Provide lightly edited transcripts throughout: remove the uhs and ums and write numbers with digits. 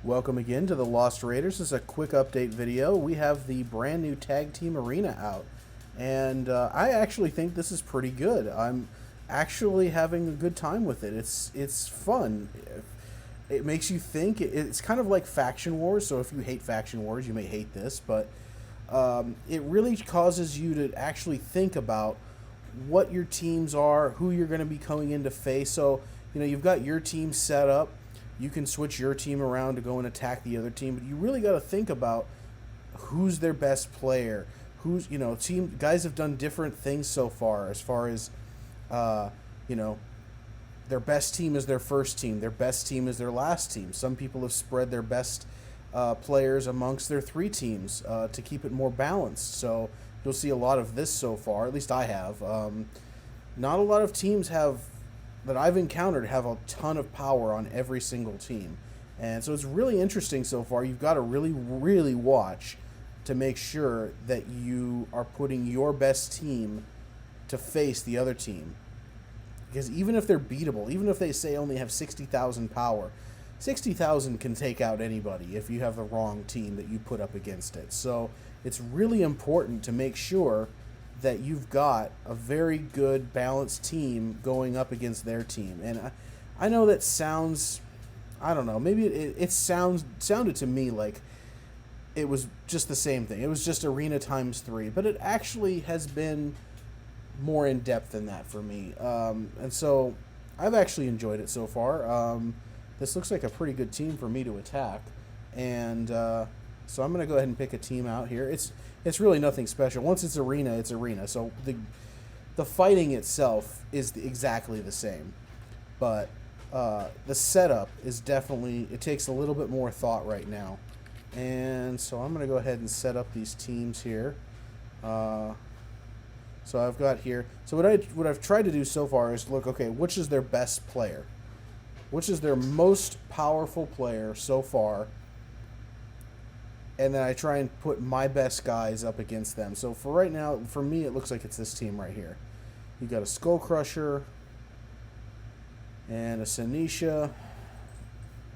Welcome again to the Lost Raiders. This is a quick update video. We have the brand new Tag Team Arena out, and I actually think this is pretty good. I'm actually having a good time with it. It's fun. It makes you think. It's kind of like Faction Wars, so if you hate Faction Wars, you may hate this, but it really causes you to actually think about what your teams are, who you're going to be coming in to face. So, you've got your team set up. You can switch your team around to go and attack the other team, but you really got to think about who's their best player. Team guys have done different things so far as uh, you know, their best team is their first team, their best team is their last team. Some people have spread their best players amongst their three teams to keep it more balanced. So you'll see a lot of this so far. At least I have. Not a lot of teams that I've encountered have a ton of power on every single team. And so it's really interesting so far. You've got to really, really watch to make sure that you are putting your best team to face the other team. Because even if they're beatable, even if they say only have 60,000 power, 60,000 can take out anybody if you have the wrong team that you put up against it. So it's really important to make sure that you've got a very good balanced team going up against their team. And I know that sounds, I don't know, maybe it sounded to me like it was just the same thing. It was just Arena times 3, but it actually has been more in depth than that for me. And so I've actually enjoyed it so far. This looks like a pretty good team for me to attack. And so I'm going to go ahead and pick a team out here. It's really nothing special. Once it's arena, it's arena. So the fighting itself is exactly the same, but the setup is definitely, it takes a little bit more thought right now. And so I'm going to go ahead and set up these teams here. So I've got here. So what I've tried to do so far is look, okay, which is their best player? Which is their most powerful player so far? And then I try and put my best guys up against them. So for right now, for me, it looks like it's this team right here. You got a Skull Crusher and a Sanisha.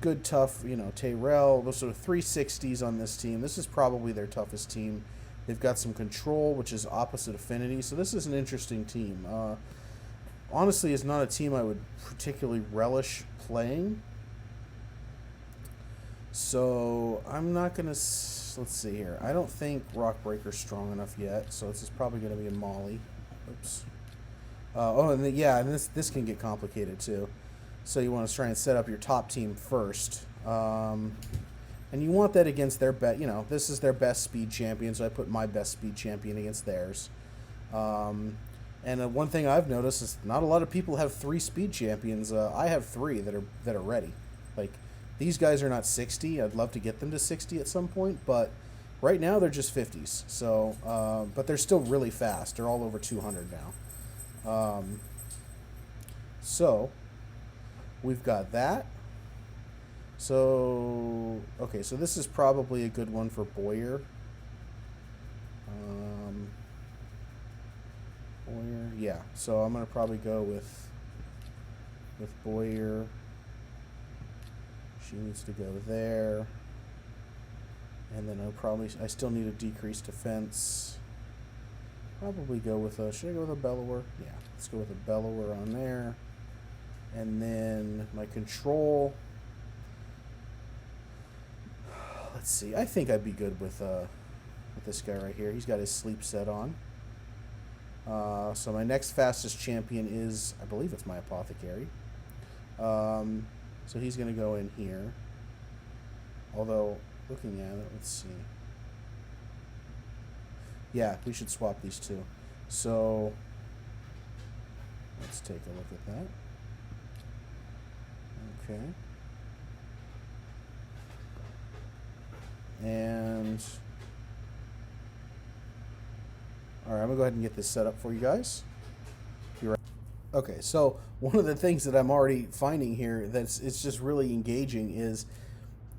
Good, tough, Tyrell. Those are 360s on this team. This is probably their toughest team. They've got some control, which is opposite affinity. So this is an interesting team. Honestly, it's not a team I would particularly relish playing. So I'm not going to, let's see here. I don't think Rock Breaker's strong enough yet, so this is probably going to be a Molly. Oops. And this can get complicated too. So you want to try and set up your top team first. And you want that against their this is their best speed champion, so I put my best speed champion against theirs. And one thing I've noticed is not a lot of people have 3 speed champions. I have 3 that are ready. Like, these guys are not 60. I'd love to get them to 60 at some point, but right now they're just 50s. So, but they're still really fast. They're all over 200 now. So we've got that. So, okay, so this is probably a good one for Boyer. Boyer, yeah. So I'm gonna probably go with Boyer. She needs to go there. And then I still need a decreased defense. Probably go with should I go with a Bellower? Yeah, let's go with a Bellower on there. And then my control. Let's see. I think I'd be good with this guy right here. He's got his sleep set on. So my next fastest champion is, I believe it's my Apothecary. So he's going to go in here. Although, looking at it, let's see. Yeah, we should swap these two. So let's take a look at that. Okay. And all right, I'm gonna go ahead and get this set up for you guys. You're right. Okay, so one of the things that I'm already finding here it's just really engaging is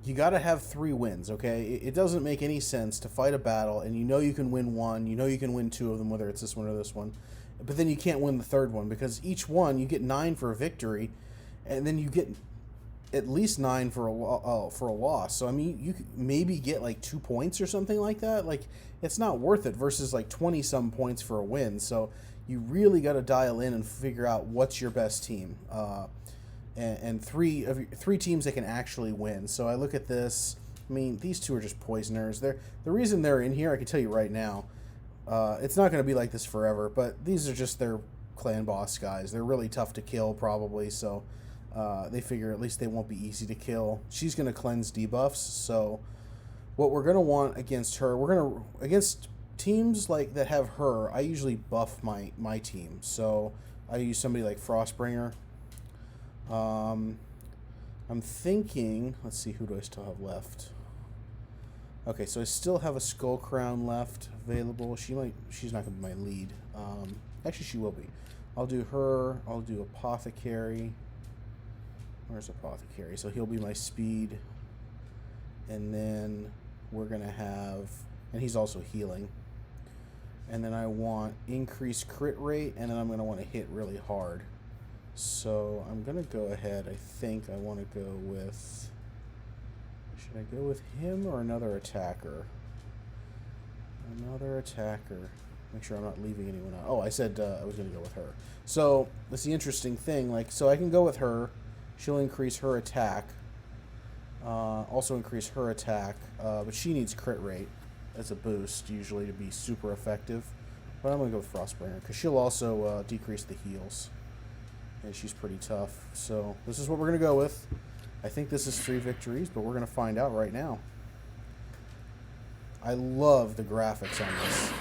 you got to have 3 wins, okay? It doesn't make any sense to fight a battle and you can win one, you can win 2 of them, whether it's this one or this one, but then you can't win the third one because each one you get 9 for a victory, and then you get at least 9 for for a loss. So I mean, you could maybe get like 2 points or something like that. Like it's not worth it versus like 20 some points for a win. So you really got to dial in and figure out what's your best team. And three teams that can actually win. So I look at this. I mean, these two are just poisoners. They're the reason they're in here. I can tell you right now. It's not going to be like this forever, but these are just their clan boss guys. They're really tough to kill, probably. So they figure at least they won't be easy to kill. She's going to cleanse debuffs. So what we're going to want against her, we're going to against teams like that have her. I usually buff my team. So I use somebody like Frostbringer. I'm thinking, let's see, who do I still have left? Okay, so I still have a Skull Crown left available. She's not going to be my lead. Actually, she will be. I'll do her. I'll do Apothecary. Where's Apothecary? So he'll be my speed. And then we're going to have, and he's also healing. And then I want increased crit rate, and then I'm going to want to hit really hard. So I'm going to go ahead. I think I want to go with... Should I go with him or another attacker? Another attacker. Make sure I'm not leaving anyone out. Oh, I said I was going to go with her. So that's the interesting thing. Like, so I can go with her. She'll increase her attack. Also increase her attack. But she needs crit rate as a boost, usually, to be super effective. But I'm going to go with Frostbringer, because she'll also decrease the heals. And she's pretty tough. So this is what we're going to go with. I think this is 3 victories, but we're going to find out right now. I love the graphics on this.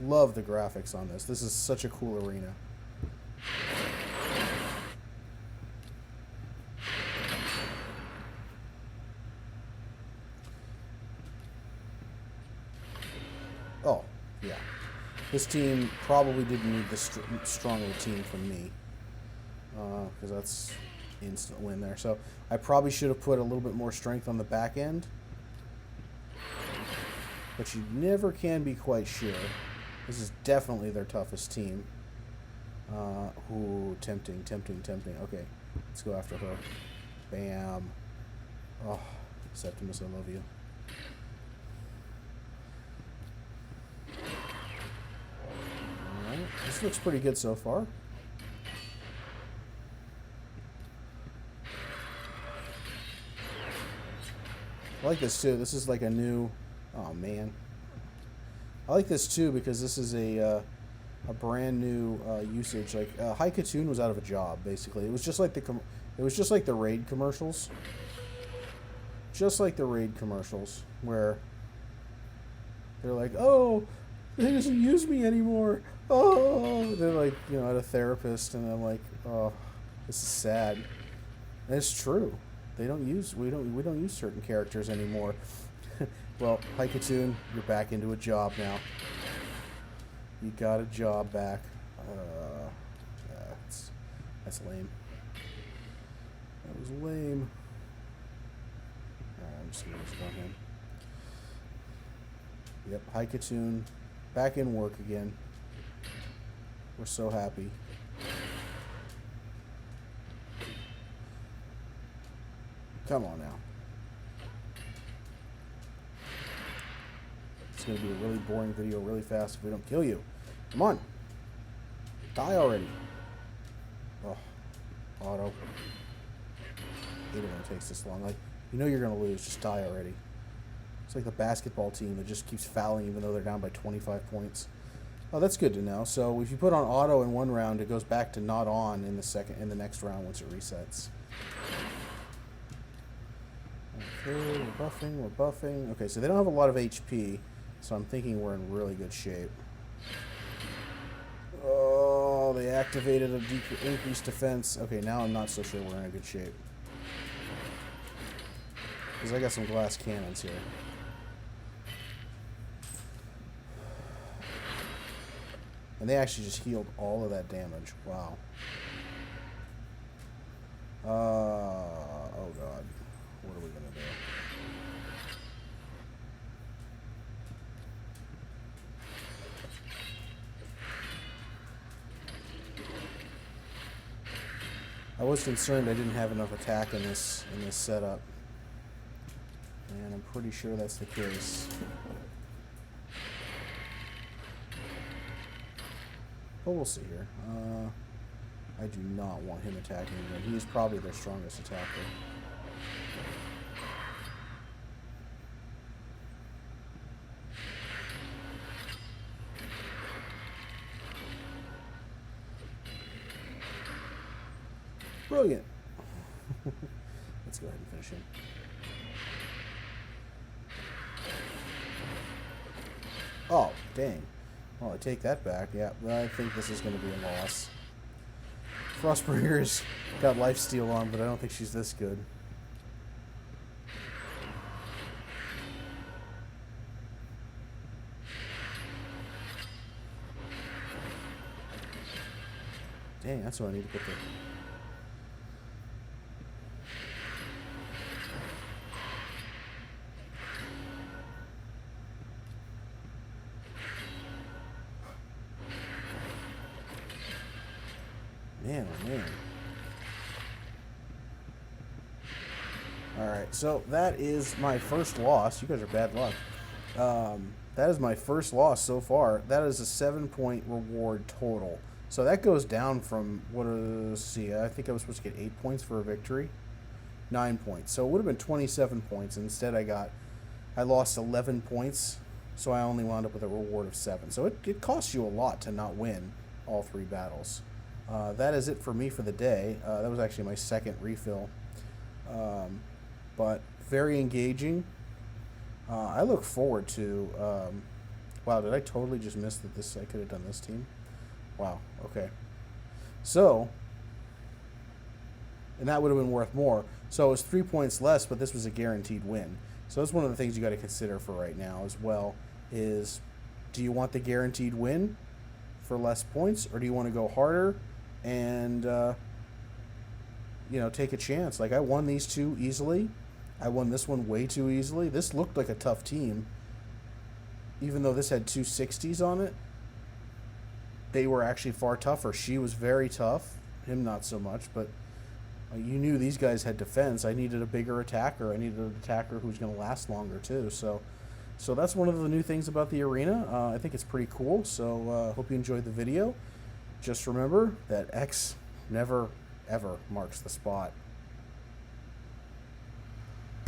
Love the graphics on this. This is such a cool arena. Oh, yeah. This team probably didn't need this strong of a team from me. Because that's instant win there. So I probably should have put a little bit more strength on the back end. But you never can be quite sure. This is definitely their toughest team. Ooh, tempting. Okay, let's go after her. Bam. Oh, Septimus, I love you. Alright, this looks pretty good so far. I like this too. This is like a new... Oh, man. I like this too because this is a brand new usage. Like High Katoon was out of a job, basically. It was just like the raid commercials. Just like the raid commercials where they're like, "Oh, he doesn't use me anymore." Oh, they're like, you know, at a therapist, and I'm like, "Oh, this is sad." And it's true. We don't use certain characters anymore. Well, High Katoon, you're back into a job now. You got a job back. That's lame. That was lame. Alright, I'm just gonna go him. Yep, High Katoon, back in work again. We're so happy. Come on now. It's going to be a really boring video really fast if we don't kill you. Come on. Die already. Oh. Auto. I hate it when it takes this long. Like, you know you're going to lose. Just die already. It's like the basketball team that just keeps fouling even though they're down by 25 points. Oh, that's good to know. So if you put on auto in one round, it goes back to not on in the next round once it resets. Okay, we're buffing. Okay, so they don't have a lot of HP, so I'm thinking we're in really good shape. Oh, they activated a increased defense. Okay, now I'm not so sure we're in a good shape. Because I got some glass cannons here. And they actually just healed all of that damage. Wow. Oh god. What are we gonna do? I was concerned I didn't have enough attack in this setup, and I'm pretty sure that's the case. But we'll see here. I do not want him attacking again. He is probably their strongest attacker. Brilliant. Let's go ahead and finish him. Oh, dang. Well, I take that back. Yeah, I think this is going to be a loss. Frostbringer's got lifesteal on, but I don't think she's this good. Dang, that's what I need to put there. Man, oh man. Alright, so that is my first loss. You guys are bad luck. That is my first loss so far. That is a 7-point reward total. So that goes down from, let's see, I think I was supposed to get 8 points for a victory. 9 points. So it would have been 27 points. Instead I lost 11 points. So I only wound up with a reward of 7. So it costs you a lot to not win all 3 battles. That is it for me for the day. That was actually my second refill. But very engaging. I look forward to... wow, did I totally just miss that I could have done this team? Wow, okay. So, and that would have been worth more. So it was 3 points less, but this was a guaranteed win. So that's one of the things you got to consider for right now as well is, do you want the guaranteed win for less points, or do you want to go harder and take a chance? Like, I won these 2 easily. I won this one way too easily. This looked like a tough team. Even though this had 2 60s on it, they were actually far tougher. She was very tough. Him not so much, but you knew these guys had defense. I needed a bigger attacker. I needed an attacker who's going to last longer too. So that's one of the new things about the arena. I think it's pretty cool. So hope you enjoyed the video. Just remember that X never, ever marks the spot.